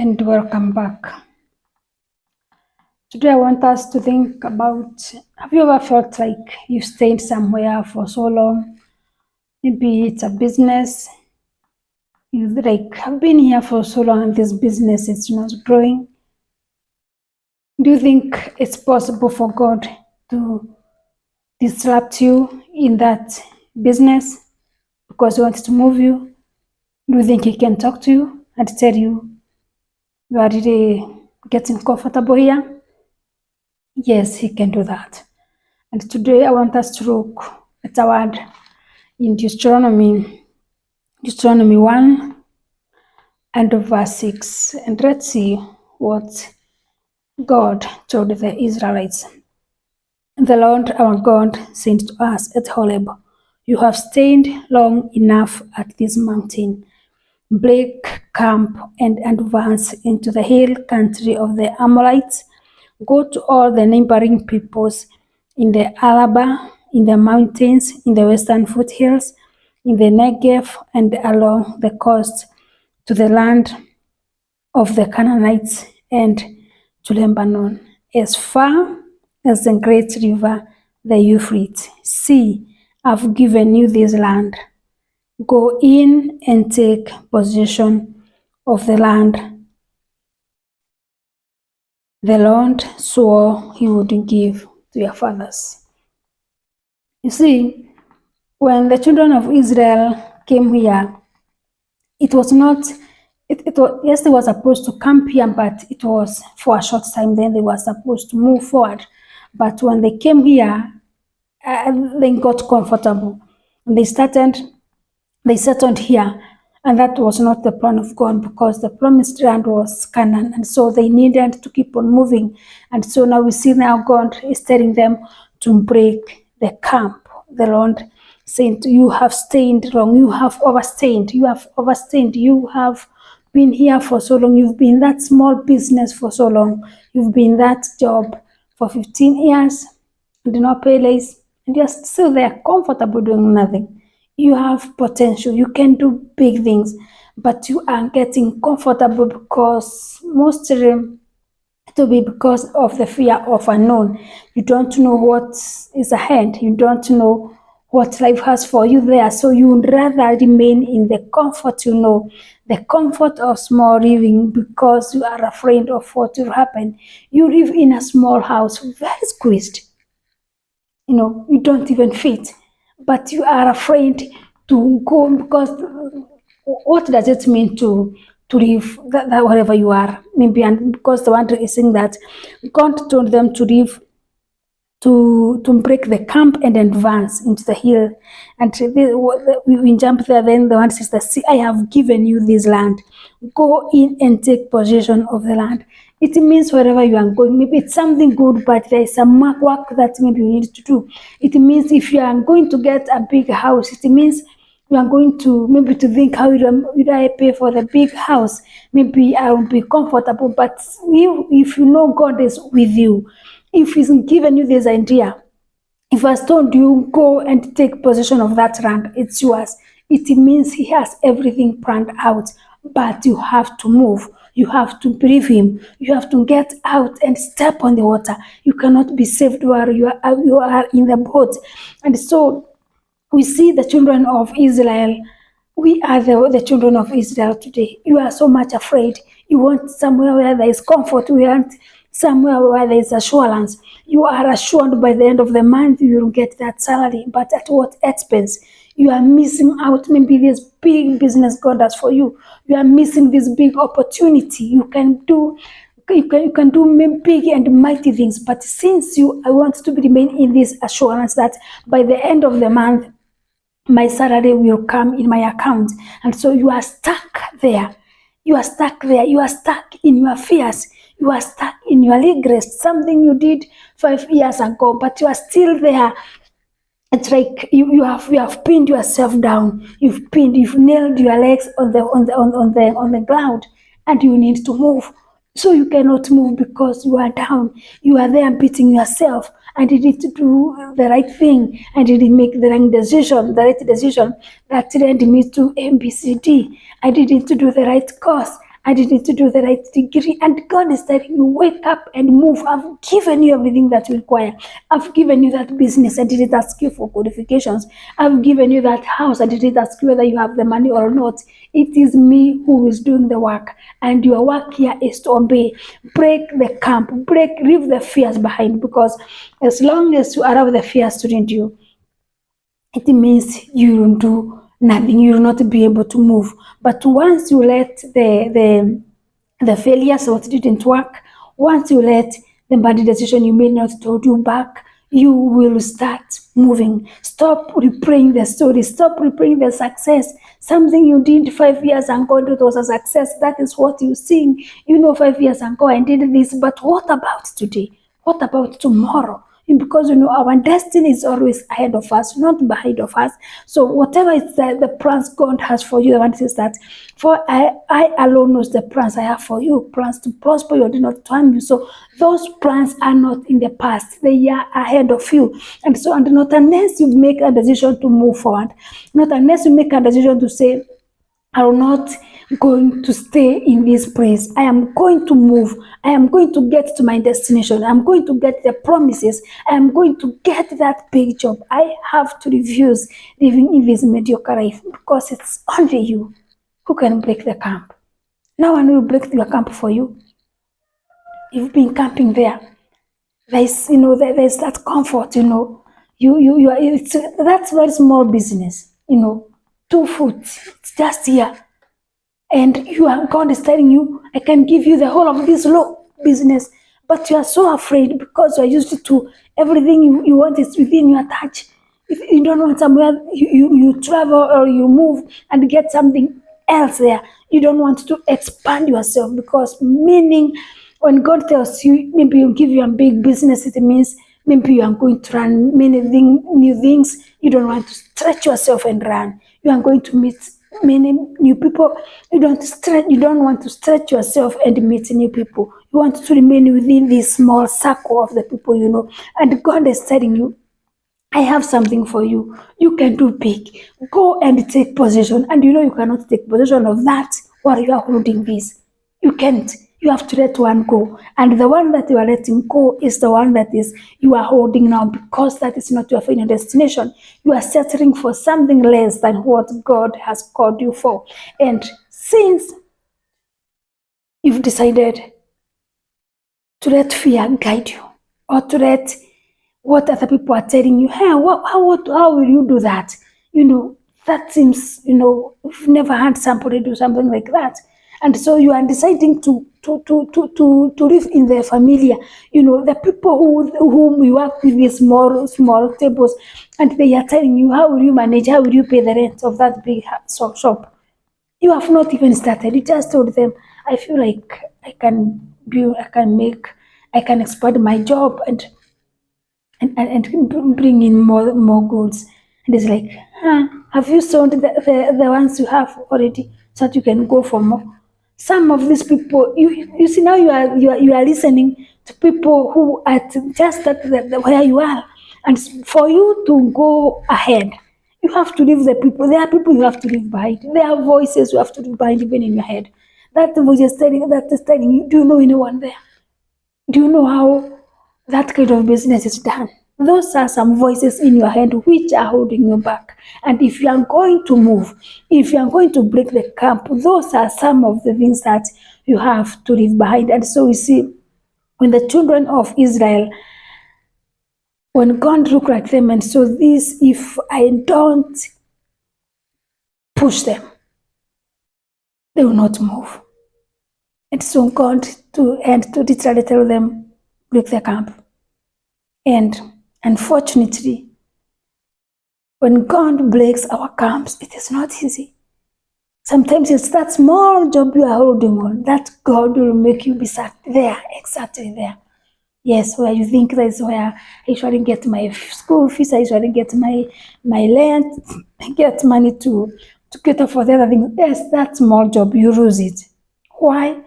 And welcome back. Today, I want us to think about, have you ever felt like you've stayed somewhere for so long? Maybe it's a business. You've like have been here for so long and this business is not growing. Do you think it's possible for God to disrupt you in that business because He wants to move you? Do you think He can talk to you and tell you you are really getting comfortable here? Yes, He can do that. And today I want us to look at a word in Deuteronomy 1 and verse 6. And let's see what God told the Israelites. The Lord our God said to us at Horeb, "You have stayed long enough at this mountain. Break camp and advance into the hill country of the Amorites. Go to all the neighboring peoples in the Arabah, in the mountains, in the western foothills, in the Negev, and along the coast to the land of the Canaanites and to Lebanon, as far as the great river, the Euphrates. See, I've given you this land. Go in and take possession of the land the Lord swore He would give to your fathers." You see, when the children of Israel came here, it was not, yes, they were supposed to camp here, but it was for a short time, then they were supposed to move forward. But when they came here, they got comfortable and they settled here. And that was not the plan of God because the promised land was Canaan. And so they needed to keep on moving. And so now we see now God is telling them to break the camp. The Lord saying, "You have stayed long, you have overstayed, you have been here for so long, you've been that small business for so long, you've been that job for 15 years, and no pay less, and you're still there comfortable doing nothing. You have potential, you can do big things, but you are getting comfortable because because of the fear of unknown. You don't know what is ahead. You don't know what life has for you there. So you would rather remain in the comfort you know, the comfort of small living because you are afraid of what will happen. You live in a small house, very squeezed. You don't even fit, but you are afraid to go because what does it mean to live that wherever you are? Maybe, and because the one is saying that God told them to live, to break the camp and advance into the hill. And we jump there, then the one says that, "See, I have given you this land. Go in and take possession of the land." It means wherever you are going, maybe it's something good, but there is some work that maybe you need to do. It means if you are going to get a big house, it means you are going to maybe to think, how would I pay for the big house? Maybe I will be comfortable, but if you know God is with you, if He's given you this idea, if He's told you go and take possession of that land, it's yours. It means He has everything planned out, but you have to move. You have to believe Him. You have to get out and step on the water. You cannot be saved while you are in the boat. And so we see the children of Israel. We are the children of Israel today. You are so much afraid. You want somewhere where there is comfort. We want somewhere where there is assurance. You are assured by the end of the month you will get that salary, but at what expense? You are missing out maybe this big business God has for you. You are missing this big opportunity. You can do big and mighty things, but since I want to remain in this assurance that by the end of the month, my salary will come in my account. And so you are stuck there. You are stuck there. You are stuck in your fears. You are stuck in your regrets, something you did 5 years ago, but you are still there. It's like you have pinned yourself down. You've nailed your legs on the ground, and you need to move. So you cannot move because you are down. You are there beating yourself, and you need to do the right thing, and you didn't make the right decision that led me to ABCD. I didn't do the right course. and you need to do the right degree. And God is telling you, wake up and move. I've given you everything that you require. I've given you that business. I didn't ask you for qualifications. I've given you that house. I didn't ask you whether you have the money or not. It is me who is doing the work. And your work here is to obey. Break the camp. Leave the fears behind. Because as long as you allow the fears to lead you, it means you will do nothing. You will not be able to move. But once you let the failures, what didn't work, once you let the bad decision you made not hold you back, you will start moving. Stop replaying the story. Stop replaying the success. Something you did 5 years ago, it was a success. That is what you sing. 5 years ago I did this, but what about today? What about tomorrow? Because our destiny is always ahead of us, not behind of us. So whatever is the plans God has for you, the one says that, for I alone knows the plans I have for you, plans to prosper you, do not to harm you. So those plans are not in the past, they are ahead of you. And so, and not unless you make a decision to move forward, not unless you make a decision to say, I'm not going to stay in this place. I am going to move. I am going to get to my destination. I'm going to get the promises. I am going to get that big job. I have to refuse living in this mediocre life, because it's only you who can break the camp. No one will break your camp for you. You've been camping there. There's that comfort. That's very small business. 2 foot. It's just here. And God is telling you, I can give you the whole of this low business, but you are so afraid because you are used to everything you want is within your touch. If you don't want somewhere, you travel or you move and get something else there. You don't want to expand yourself, because meaning when God tells you, maybe He'll give you a big business, it means maybe you are going to run new things. You don't want to stretch yourself and run. You are going to meet many new people. You don't want to stretch yourself and meet new people. You want to remain within this small circle of the people you know. And God is telling you, I have something for you. You can do big. Go and take possession. And you cannot take possession of that while you are holding this. You can't. You have to let one go. And the one that you are letting go is the one that is you are holding now, because that is not your final destination. You are settling for something less than what God has called you for. And since you've decided to let fear guide you, or to let what other people are telling you, hey, how will you do that? That seems, we've never had somebody do something like that. And so you are deciding to live in the familiar, the people whom you work with, these small tables, and they are telling you, how will you manage, how will you pay the rent of that big shop? You have not even started. You just told them, I feel like I can expand my job and bring in more goods. And it's like, have you sold the ones you have already, so that you can go for more? Some of these people, you see, now you are listening to people who are just at where you are, and for you to go ahead, you have to leave the people. There are people you have to leave behind. There are voices you have to leave behind, even in your head. That voice is telling you, do you know anyone there? Do you know how that kind of business is done? Those are some voices in your head which are holding you back. And if you are going to move, if you are going to break the camp, those are some of the things that you have to leave behind. And so we see when the children of Israel, when God looked at them and saw this, if I don't push them, they will not move. And so God to literally tell them, break the camp. And unfortunately, when God breaks our camps, it is not easy. Sometimes it's that small job you are holding on that God will make you be sat there, exactly there. Yes, where you think that is where I usually get my school fees, I usually get my rent, get money to cater for the other things. Yes, that small job, you lose it. Why?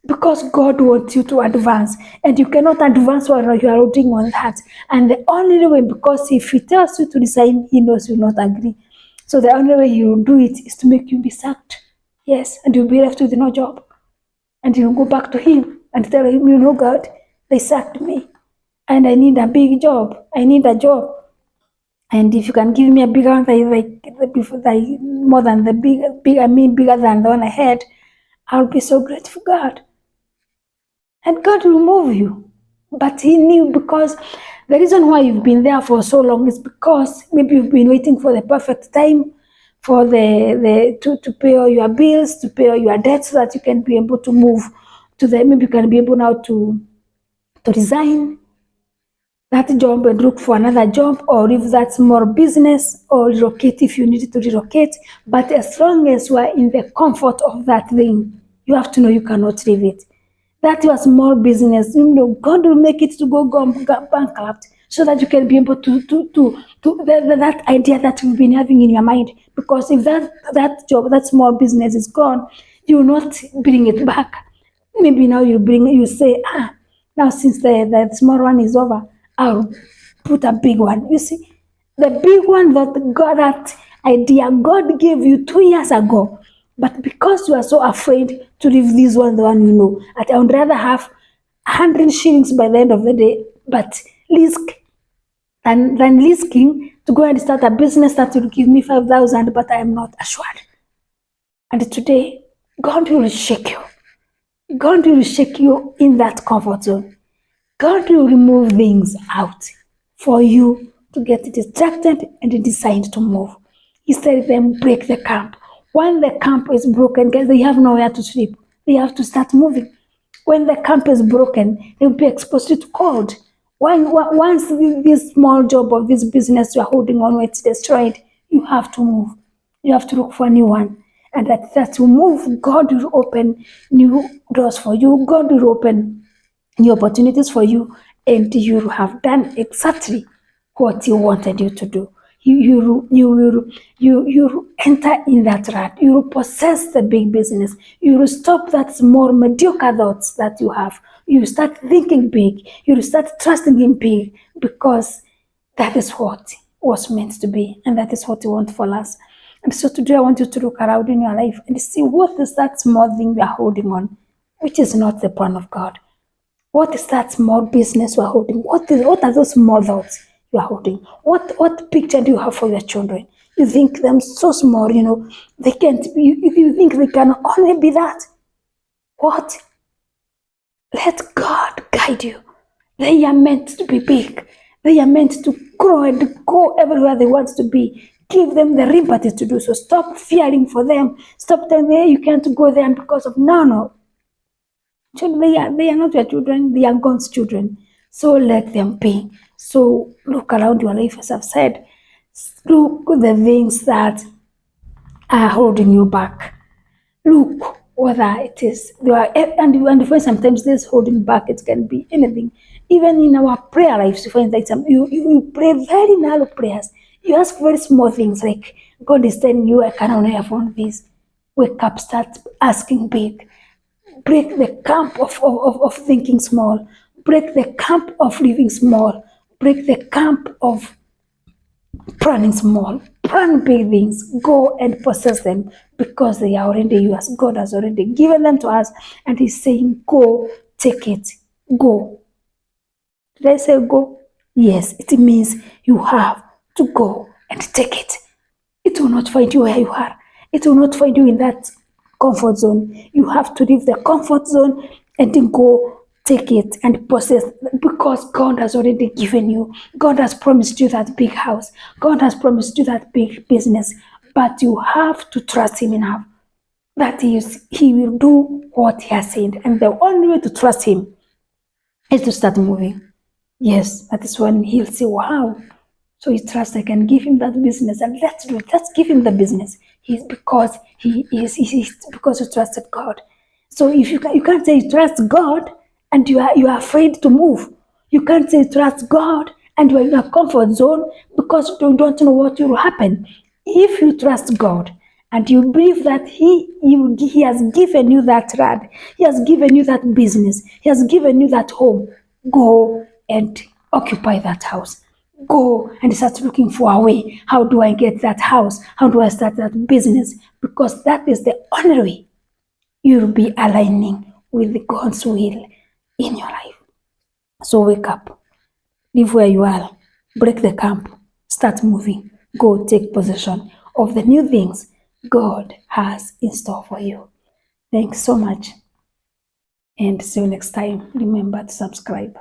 Because God wants you to advance, and you cannot advance while you are holding on that. And the only way, because if He tells you to resign, He knows you will not agree. So the only way He will do it is to make you be sacked. Yes, and you'll be left with no job. And you go back to him and tell him, God, they sacked me and I need a big job. I need a job. And if you can give me a bigger one, more than the bigger than the one I had, I'll be so grateful, God. And God will move you. But he knew, because the reason why you've been there for so long is because maybe you've been waiting for the perfect time for to pay all your bills, to pay all your debts, so that you can be able to move to maybe you can be able now to resign that job and look for another job, or if that's more business, or relocate if you need to relocate. But as long as you are in the comfort of that thing, you have to know you cannot leave it. That your small business, God will make it to go bankrupt, so that you can be able that idea that you've been having in your mind. Because if that job, that small business is gone, you will not bring it back. Maybe now you say, now since the small one is over, I'll put a big one. You see, the big one that idea God gave you 2 years ago, but because you are so afraid to leave this one, the one I would rather have 100 shillings by the end of the day, but risk than risking to go and start a business that will give me 5,000, but I am not assured. And today, God will shake you. God will shake you in that comfort zone. God will remove things out for you to get distracted and decide to move. Instead, then break the camp. When the camp is broken, guys, they have nowhere to sleep. They have to start moving. When the camp is broken, they'll be exposed to cold. Once this small job or this business you are holding on, when it's destroyed, you have to move. You have to look for a new one. And that will move, God will open new doors for you. God will open new opportunities for you, and you have done exactly what He wanted you to do. You enter in that rut. You will possess the big business. You will stop that small mediocre thoughts that you have. You start thinking big. You will start trusting in big, because that is what was meant to be, and that is what He wants for us. And so today I want you to look around in your life and see, what is that small thing you are holding on, which is not the plan of God. What is that small business you are holding? What are those small thoughts you are holding? What picture do you have for your children? You think them so small, they can't be, you think they can only be that. What? Let God guide you. They are meant to be big. They are meant to grow and go everywhere they want to be. Give them the liberty to do so. Stop fearing for them. Stop telling them, hey, you can't go there because of no. They are not your children, they are God's children. So let them be. So look around your life, as I've said. Look at the things that are holding you back. Look whether it is and for sometimes this holding back, it can be anything. Even in our prayer lives, you find that you pray very narrow prayers. You ask very small things, like God is telling you, I can only afford this. Wake up, start asking big. Break the camp of thinking small. Break the camp of living small. Break the camp of planning small. Plan big things. Go and possess them, because they are already yours. God has already given them to us, and He's saying, go, take it. Go. Did I say go? Yes, it means you have to go and take it. It will not find you where you are. It will not find you in that comfort zone. You have to leave the comfort zone and then go take it and possess, because God has already given you. God has promised you that big house. God has promised you that big business. But you have to trust Him enough that He will do what He has said. And the only way to trust Him is to start moving. Yes, that is when He'll say, wow. So he trusts I can give him that business, and let's do it. Let's give him the business. Because he trusted God. So if you can't say you trust God and you are afraid to move. You can't say you trust God and you are in a comfort zone because you don't know what will happen. If you trust God and you believe that He has given you that rod, He has given you that business, He has given you that home, go and occupy that house. Go and start looking for a way. How do I get that house? How do I start that business? Because that is the only way you'll be aligning with God's will in your life. So wake up, leave where you are, break the camp, start moving, go take possession of the new things God has in store for you. Thanks so much, and see you next time. Remember to subscribe.